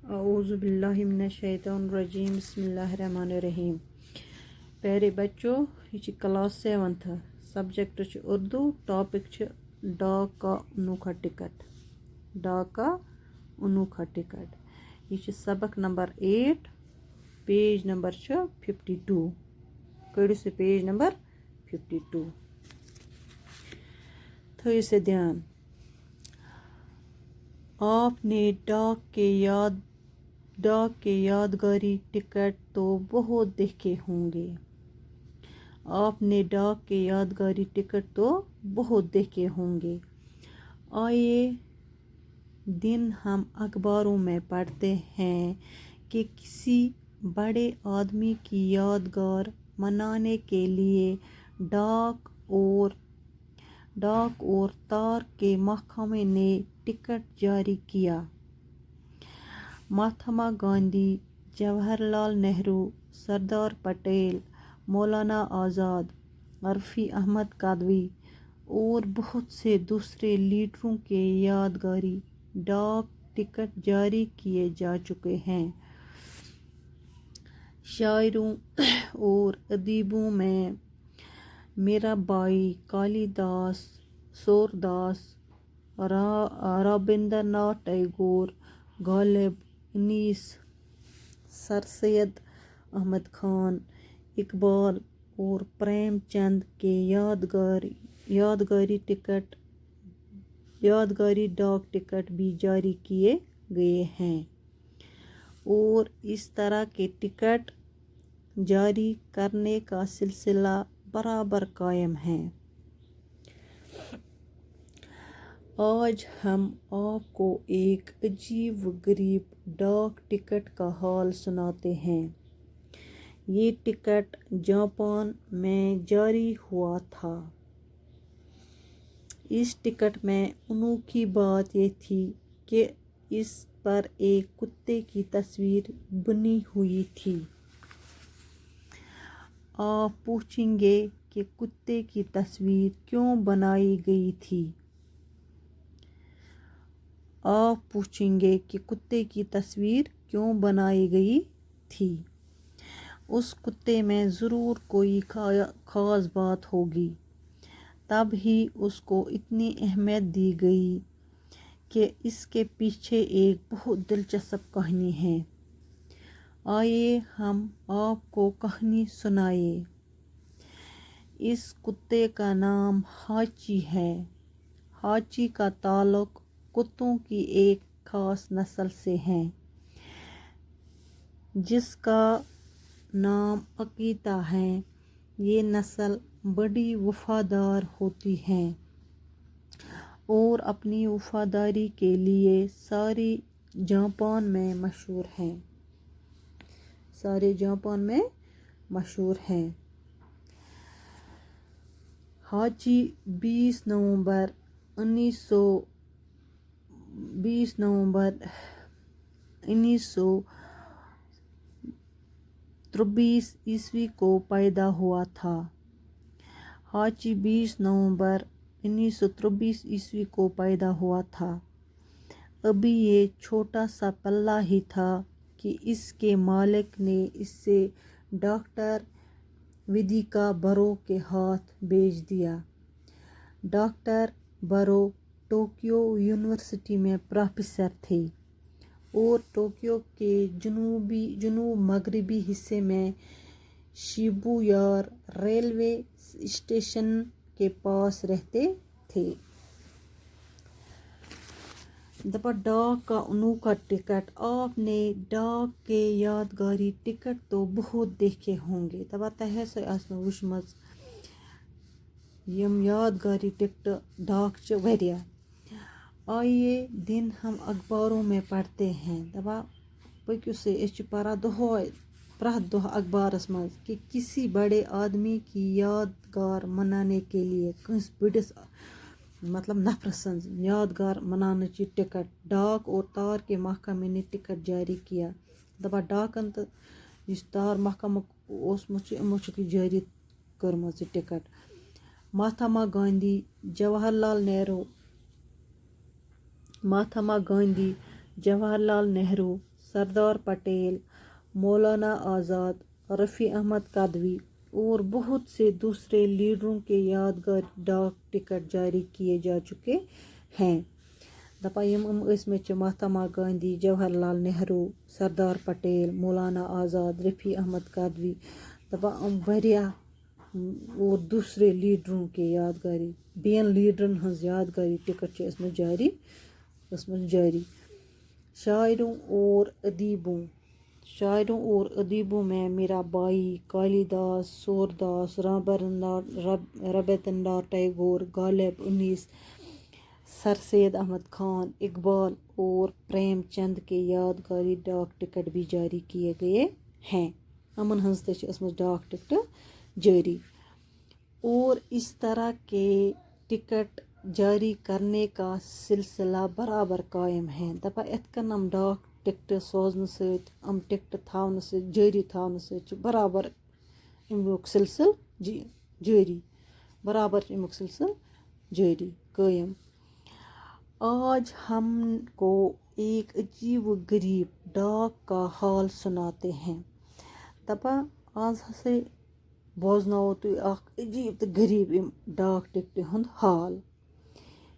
اعوذ باللہ من الشیطان الرجیم بسم اللہ الرحمن الرحیم. پیارے بچوں، یہ class 7th subject Urdu, topic ڈاک کا انوکھا ٹکٹ. ڈاک کا انوکھا ٹکٹ یہ سبق نمبر 8، پیج نمبر 52. کڑو سے پیج نمبر 52 تھو سے دھیان. آپ نے ڈاک کے یادگاری ٹکٹ تو بہت دیکھے ہوں گے. آپ نے ڈاک کے یادگاری ٹکٹ تو بہت دیکھے ہوں گے. آئے دن ہم اخباروں میں پڑھتے ہیں کہ کسی بڑے آدمی کی یادگار منانے کے لیے ڈاک اور تار کے محکمے نے ٹکٹ جاری کیا. مہاتما گاندھی، جواہر لال نہرو، سردار پٹیل، مولانا آزاد، رفیع احمد قدوی اور بہت سے دوسرے لیڈروں کے یادگاری ڈاک ٹکٹ جاری کیے جا چکے ہیں. شاعروں اور ادیبوں میں میرا بائی، کالی داس، سورداس، رابندر ناتھ ٹیگور، غالب، انیس، سر سید احمد خان، اقبال اور پریم چند کے یادگاری ڈاک ٹکٹ بھی جاری کیے گئے ہیں اور اس طرح کے ٹکٹ جاری کرنے کا سلسلہ برابر قائم ہے. آج ہم آپ کو ایک عجیب و غریب ڈاک ٹکٹ کا حال سناتے ہیں. یہ ٹکٹ جاپان میں جاری ہوا تھا. اس ٹکٹ میں انوکھی بات یہ تھی کہ اس پر ایک کتے کی تصویر بنی ہوئی تھی. آپ پوچھیں گے کہ کتے کی تصویر کیوں بنائی گئی تھی؟ آپ پوچھیں گے کہ کتے کی تصویر کیوں بنائی گئی تھی؟ اس کتے میں ضرور کوئی خاص بات ہوگی، تب ہی اس کو اتنی اہمیت دی گئی کہ اس کے پیچھے ایک بہت دلچسپ کہانی ہے. آئیے ہم آپ کو کہانی سنائیں. اس کتے کا نام ہاچی ہے. ہاچی کا تعلق کتوں کی ایک خاص نسل سے ہے جس کا نام اکیتا ہے. یہ نسل بڑی وفادار ہوتی ہے اور اپنی وفاداری کے لیے سارے جاپان میں مشہور ہے. ہاچی 20 نومبر 1923 عیسوی کو پیدا ہوا تھا. ہاچی 20 نومبر 1923 عیسوی کو پیدا ہوا تھا. ابھی یہ چھوٹا سا پلہ ہی تھا کہ اس کے مالک نے اسے ڈاکٹر ودیکا برو کے ہاتھ بھیج دیا. ڈاکٹر برو ٹوکیو یونیورسٹی میں پروفیسر تھے اور ٹوکیو کے جنوب مغربی حصے میں شیبویا ریلوے اسٹیشن کے پاس رہتے تھے. ڈاک کا انوکھا ٹکٹ. آپ نے ڈاک کے یادگاری ٹکٹ تو بہت دیکھے ہوں گے. تۄہہِ ہسا آسنو وٕچھمٕژ یِم یادگاری ٹکٹ ڈاک چھِ واریاہ. آئیے دن ہم اخباروں میں پڑھتے ہیں. پٔکِو سا أسۍ چھِ پران پرٛٮ۪تھ دۄہ اخبارس منٛز کہ کسی بڑے آدمی کی یادگار منانے کے لیے کٲنٛسہِ بٔڑِس نفرٕ سٕنٛز یادگار مناونٕچ یہِ ٹکٹ ڈاک اور تار کے محکمے نے ٹکٹ جاری کیا. ڈاکن تہٕ یُس تار محکمُک اوسمُت چھُ یِمو چھُکھ یہِ جٲری کٔرمٕژ یہِ ٹکٹ. مہاتما گاندھی، جواہر لال نہرو، سردار پٹیل، مولانا آزاد، رفیع احمد قدوی اور بہت سے دوسرے لیڈروں کے یادگار ڈاک ٹکٹ جاری کیے جا چکے ہیں۔ دپان یم ٲسمٕتۍ چھِ مہاتما گاندھی، جواہر لال نہرو، سردار پٹیل، مولانا آزاد، رفیع احمد قدوی، دپان واریاہ اور دوسرے لیڈروں کے یادگاری، بیٚین لیڈرن ہٕنٛز یادگاری ٹکٹ چھِ ٲسمٕژ جاری۔ شاعروں اور ادیبوں میں میرا بائی، کالی داس، سور داس، رابندرناتھ ٹیگور، غالب انیس، سر سید احمد خان، اقبال اور پریم چند کے یادگاری ڈاک ٹکٹ بھی جاری کیے گئے ہیں۔ امن ہنز تہ چھ ٲسمٕژ ڈاک ٹکٹ جاری۔ اور اس طرح کے ٹکٹ جاری کرنے کا سلسلہ برابر قائم ہے۔ دپان اتھ کن ڈاک ٹکٹ سوزن ست، ٹکٹ تھاون ست، جاری تھاون ست برابر امیک سلسل جاری، برابر امیک سلسل جاری قائم۔ آج ہم کو ایک عجیب و غریب ڈاک کا حال سناتے ہیں۔ دپان آز ہسے بوزناوو تُہۍ اکھ عجیب تو غریب ڈاک ٹکٹ ہند حال۔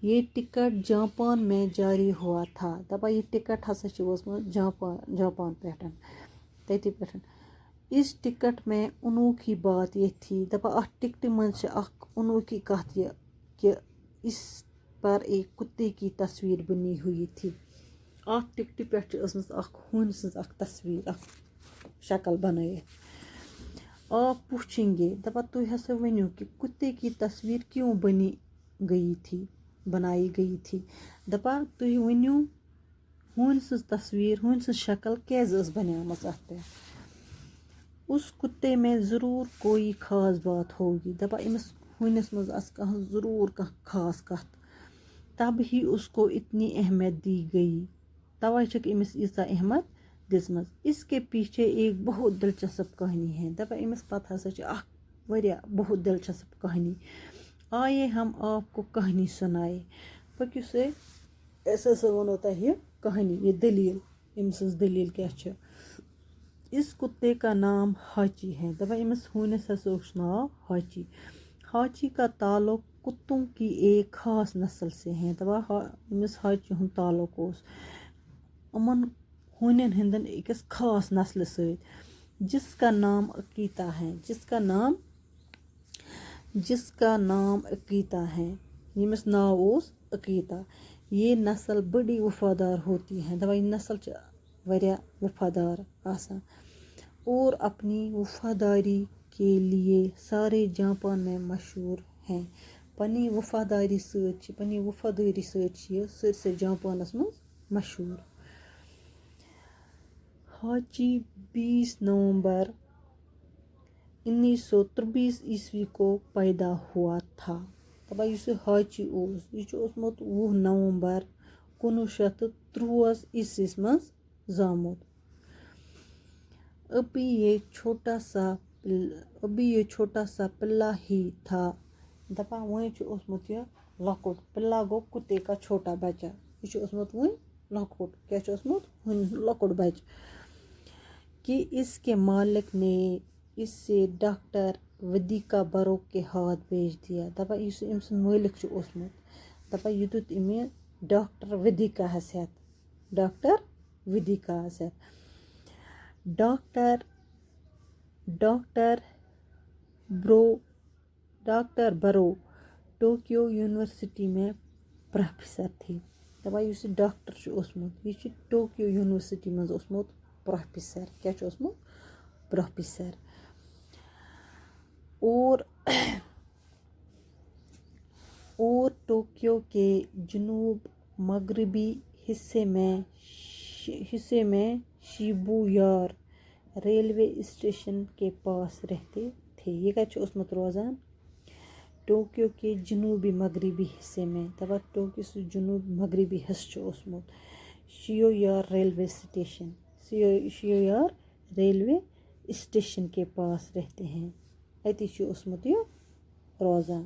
یہ ٹکٹ جاپان میں جاری ہوا تھا۔ دپان یہ ٹکٹ ہسا چھ وٲژمٕژ جاپان پٮ۪ٹھ، تتی پٮ۪ٹھ۔ اس ٹکٹ میں انوکھی بات یہ تھی، دپان اتھ ٹکٹہِ منٛز چھِ اکھ انوکھی کتھ یہ کہ اس پر ایک کتے کی تصویر بنی ہوئی تھی۔ اتھ ٹکٹہِ پٮ۪ٹھ چھِ ٲسمٕژ اکھ ہوٗنۍ سٕنٛز اکھ تصویر، اکھ شکل بنٲیِتھ۔ آپ پوچھیں گے، دپان تُہۍ ہسا ؤنِو کہ کتے کی تصویر کیوں بنائی گئی تھی؟ دپان تُہۍ ؤنِو ہوٗنۍ سٕنٛز تصویر، ہوٗنۍ سٕنٛز شکل کیٛازِ ٲس بنیمٕژ اتھ پٮ۪ٹھ؟ اس کتے میں ضرور کوئی خاص بات ہوگی۔ دپان أمِس ہوٗنِس منٛز آسہِ کانٛہہ ضروٗر کانٛہہ خاص کتھ، تب ہی اس کو اتنی اہمیت دی گئی، توے چھکھ أمِس ییٖژاہ اہمیت دِژمٕژ۔ اس کے پیچھے ایک بہت دلچسپ کہانی ہے۔ دپان أمِس پتہٕ ہسا چھِ اکھ واریاہ بہت دلچسپ کہانی۔ آئیے ہم آپ کو کہانی سنائے۔ پٔکِو سا أسۍ ہسا ونو تۄہہِ یہِ کہانی، یہ دلیل، أمۍ سٕنٛز دلیل کیٛاہ چھِ۔ اس کتے کا نام ہاچی ہے۔ دپان أمِس ہوٗنِس ہسا اوس ناو ہاچی۔ ہاچی کا تعلق کتوں کی ایک خاص نسل سے ہے۔ دپان أمِس ہاچی ہُنٛد تعلق اوس یِمن ہوٗنٮ۪ن ہٕنٛدٮ۪ن أکِس خاص نسلہِ سۭتۍ، جس کا نام عقیتا ہے، جس کا نام عقیتا ہے، ییٚمِس ناو اوس عقیتا۔ یہ نسل بڑی وفادار ہوتی ہے۔ دپان یہِ نسل چھِ واریاہ وفادار آسان اور اپنی وفاداری کے لیے سارے جاپان میں مشہور ہیں۔ پننی وفاداری سۭتۍ چھِ یہِ سٲرسٕے جاپانس منٛز مشہور۔ ہاچی 20 نومبر 1923 عیسوی کو پیدا ہوا تھا۔ دپان یُس یہِ ہاچی اوس، یہِ چھُ اوسمُت 20 نومبر 1923 عیسویس منٛز زامُت۔ ابھی یہ چھوٹا سا پلہ ہی تھا۔ دپان وۄنۍ چھُ اوسمُت یہِ لۄکُٹ، پلہ گوٚو کتے کا چھوٹا بچہ، یہِ چھُ اوسمُت وۄنۍ لۄکُٹ، کیٛاہ چھُ اوسمُت لۄکُٹ بچہ، کہ اس کے مالک نے اسے ڈاکٹر ودیکا برو کے ہاتھ بھیج دیا۔ دپان یُس أمۍ سُنٛد مٲلِک چھُ اوسمُت، دپان یہِ دیُت أمِس ڈاکٹر ودیکاہس ہٮ۪تھ، ڈاکٹر برو ٹوکیو یونیورسٹی میں پروفیسر تھے۔ دپان یُس یہِ ڈاکٹر چھُ اوسمُت، یہِ چھُ ٹوکیو یونیورسٹی منٛز اوسمُت پروفیسر، کیٛاہ چھُ اوسمُت پروفیسر۔ اور ٹوکیو کے جنوب مغربی حصے میں شیبویا ریلوے اسٹیشن کے پاس رہتے تھے۔ یہ کتہِ چھُ اوسمُت روزان؟ ٹوکیو کے جنوبی مغربی حصے میں، دپان ٹوکیو سُہ جنوب مغربی حصہٕ چھُ اوسمُت شیویار ریلوے اسٹیشن کے پاس رہتے ہیں، اتی چھُ اوسمُت یہِ روزان۔